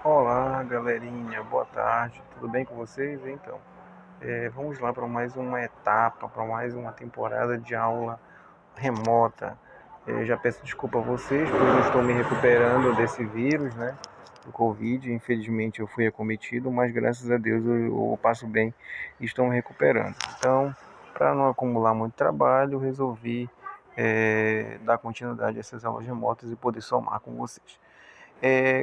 Olá, galerinha, boa tarde, tudo bem com vocês? Então, vamos lá para mais uma etapa, para mais uma temporada de aula remota. Já peço desculpa a vocês, pois eu estou me recuperando desse vírus, né? Do Covid. Infelizmente eu fui acometido, mas graças a Deus eu passo bem e estou me recuperando. Então, para não acumular muito trabalho, resolvi dar continuidade a essas aulas remotas e poder somar com vocês.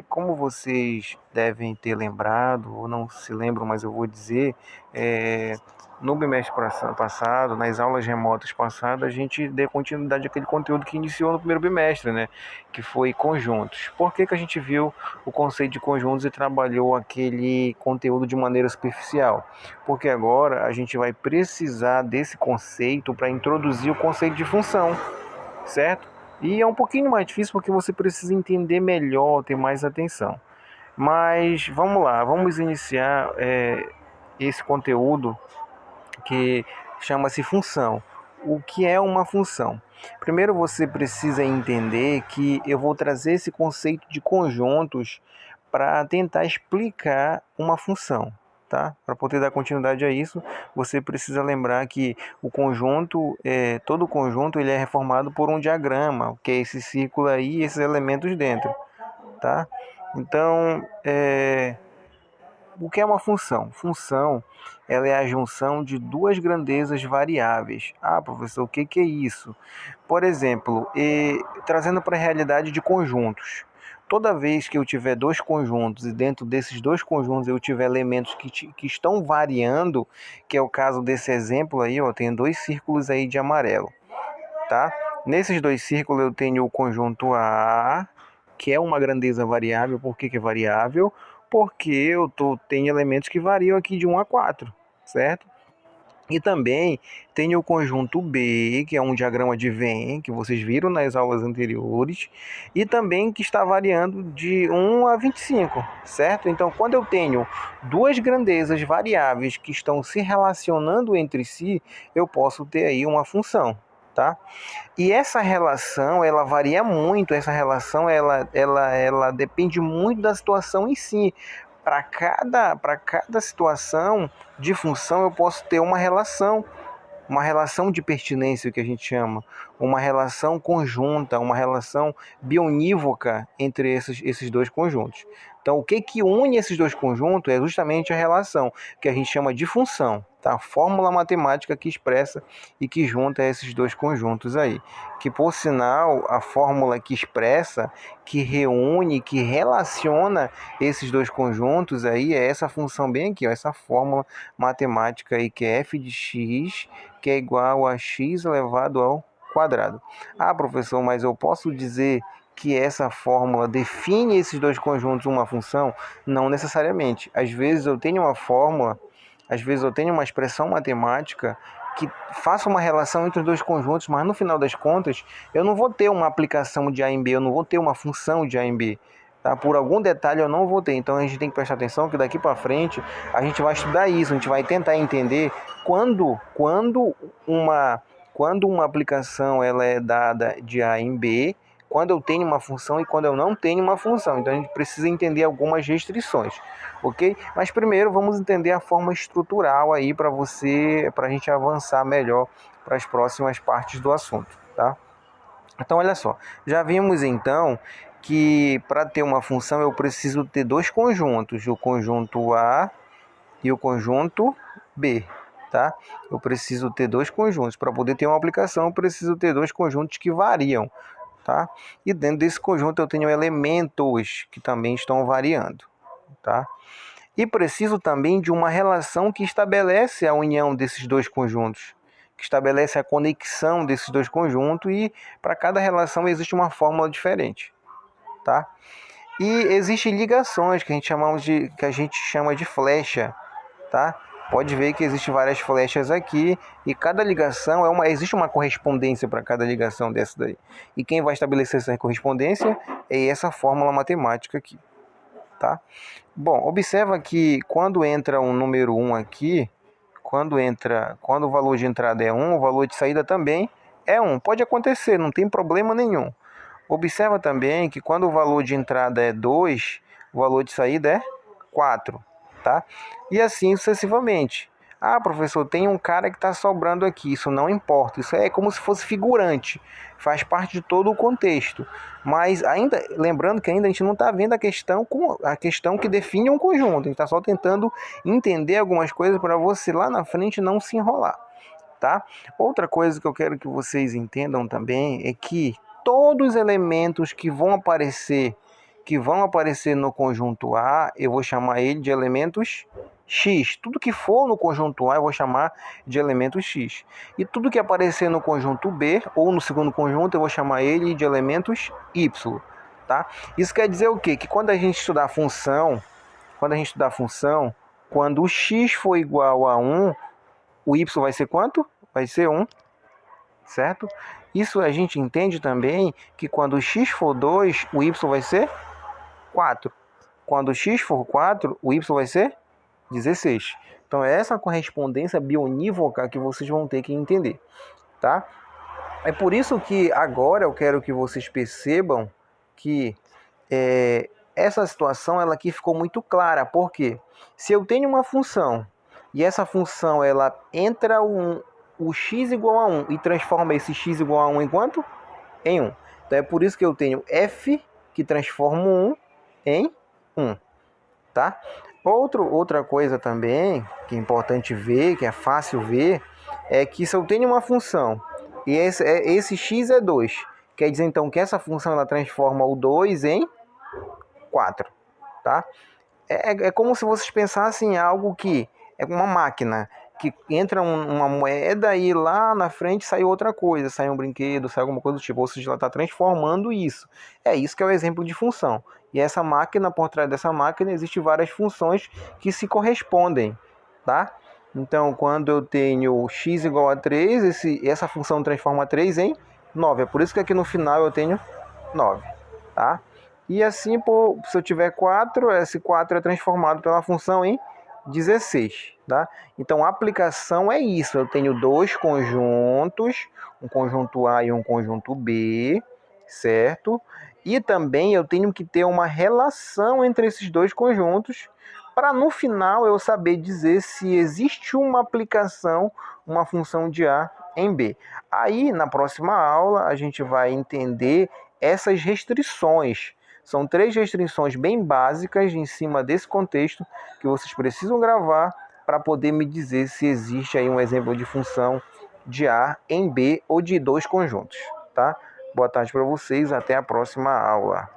Como vocês devem ter lembrado, ou não se lembram, mas eu vou dizer, é, no bimestre passado, nas aulas remotas passadas, a gente deu continuidade àquele conteúdo que iniciou no primeiro bimestre, né? Que foi conjuntos. Por que que a gente viu o conceito de conjuntos e trabalhou aquele conteúdo de maneira superficial? Porque agora a gente vai precisar desse conceito para introduzir o conceito de função, certo? E é um pouquinho mais difícil porque você precisa entender melhor, ter mais atenção. Mas vamos lá, vamos iniciar esse conteúdo que chama-se função. O que é uma função? Primeiro você precisa entender que eu vou trazer esse conceito de conjuntos para tentar explicar uma função. Tá? Para poder dar continuidade a isso, você precisa lembrar que o conjunto, todo conjunto, ele é formado por um diagrama, que é esse círculo aí e esses elementos dentro, tá? Então, o que é uma função? Função, ela é a junção de duas grandezas variáveis. Ah, professor, o que que é isso? Por exemplo, trazendo para a realidade de conjuntos. Toda vez que eu tiver dois conjuntos e dentro desses dois conjuntos eu tiver elementos que estão variando, que é o caso desse exemplo aí, ó, tem dois círculos aí de amarelo, tá? Nesses dois círculos eu tenho o conjunto A, que é uma grandeza variável. Por que que é variável? Porque tenho elementos que variam aqui de 1 a 4, certo? E também tem o conjunto B, que é um diagrama de Venn, que vocês viram nas aulas anteriores, e também que está variando de 1 a 25, certo? Então, quando eu tenho duas grandezas variáveis que estão se relacionando entre si, eu posso ter aí uma função, tá? E essa relação, ela varia muito, essa relação, ela depende muito da situação em si. Para cada situação de função, eu posso ter uma relação de pertinência, que a gente chama, uma relação conjunta, uma relação bionívoca entre esses dois conjuntos. Então, o que que une esses dois conjuntos é justamente a relação, que a gente chama de função, tá? A fórmula matemática que expressa e que junta esses dois conjuntos aí. Que, por sinal, a fórmula que expressa, que reúne, que relaciona esses dois conjuntos aí é essa função bem aqui, ó, essa fórmula matemática aí que é f de x, que é igual a x elevado ao quadrado. Ah, professor, mas eu posso dizer que essa fórmula define esses dois conjuntos uma função? Não necessariamente. Às vezes eu tenho uma fórmula, às vezes eu tenho uma expressão matemática que faça uma relação entre os dois conjuntos, mas no final das contas eu não vou ter uma aplicação de A em B, eu não vou ter uma função de A em B. Tá? Por algum detalhe eu não vou ter. Então a gente tem que prestar atenção que daqui para frente a gente vai estudar isso, a gente vai tentar entender uma, quando uma aplicação ela é dada de A em B, quando eu tenho uma função e quando eu não tenho uma função. Então a gente precisa entender algumas restrições, ok? Mas primeiro vamos entender a forma estrutural aí para a gente avançar melhor para as próximas partes do assunto, tá? Então olha só, já vimos então que para ter uma função eu preciso ter dois conjuntos, o conjunto A e o conjunto B, tá? Eu preciso ter dois conjuntos. Para poder ter uma aplicação, eu preciso ter dois conjuntos que variam, tá? E dentro desse conjunto eu tenho elementos que também estão variando, tá? E preciso também de uma relação que estabelece a união desses dois conjuntos, que estabelece a conexão desses dois conjuntos, e para cada relação existe uma fórmula diferente, tá? E existem ligações que a gente chama de flecha, tá? Pode ver que existem várias flechas aqui e cada ligação existe uma correspondência para cada ligação dessa daí. E quem vai estabelecer essa correspondência é essa fórmula matemática aqui, tá? Bom, observa que quando entra um número 1 aqui, quando o valor de entrada é 1, o valor de saída também é 1. Pode acontecer, não tem problema nenhum. Observa também que quando o valor de entrada é 2, o valor de saída é 4, tá? E assim sucessivamente. Ah, professor, tem um cara que está sobrando aqui. Isso não importa. Isso é como se fosse figurante. Faz parte de todo o contexto. Mas ainda, lembrando que ainda a gente não está vendo a questão que define um conjunto. A gente está só tentando entender algumas coisas para você lá na frente não se enrolar, tá? Outra coisa que eu quero que vocês entendam também é que todos os elementos que vão aparecer no conjunto A, eu vou chamar ele de elementos X. Tudo que for no conjunto A, eu vou chamar de elementos X. E tudo que aparecer no conjunto B, ou no segundo conjunto, eu vou chamar ele de elementos Y. Tá? Isso quer dizer o quê? Que quando a gente estudar função, quando o x for igual a 1, o y vai ser quanto? Vai ser 1, certo? Isso a gente entende também que quando o x for 2, o y vai ser 4. Quando o x for 4, o y vai ser 16. Então é essa correspondência bionívoca que vocês vão ter que entender, tá? É por isso que agora eu quero que vocês percebam que essa situação ela aqui ficou muito clara. Por quê? Se eu tenho uma função e essa função ela entra o x igual a 1 e transforma esse x igual a 1 em quanto? Em 1. Então é por isso que eu tenho f que transforma 1 em 1, tá? Outra coisa também que é importante ver, que é fácil ver, é que se eu tenho uma função e esse x é 2, quer dizer então que essa função ela transforma o 2 em 4, tá? É como se vocês pensassem em algo que é uma máquina, que entra uma moeda e lá na frente sai outra coisa, sai um brinquedo, sai alguma coisa do tipo, ou seja, ela está transformando isso. É isso que é o exemplo de função. E essa máquina, por trás dessa máquina, existem várias funções que se correspondem, tá? Então, quando eu tenho x igual a 3, essa função transforma 3 em 9. É por isso que aqui no final eu tenho 9, tá? E assim, se eu tiver 4, esse 4 é transformado pela função em 16, tá? Então, a aplicação é isso. Eu tenho dois conjuntos, um conjunto A e um conjunto B, certo? E também eu tenho que ter uma relação entre esses dois conjuntos para no final eu saber dizer se existe uma aplicação, uma função de A em B. Aí, na próxima aula, a gente vai entender essas restrições. São 3 restrições bem básicas em cima desse contexto que vocês precisam gravar para poder me dizer se existe aí um exemplo de função de A em B ou de dois conjuntos, tá? Boa tarde para vocês, até a próxima aula.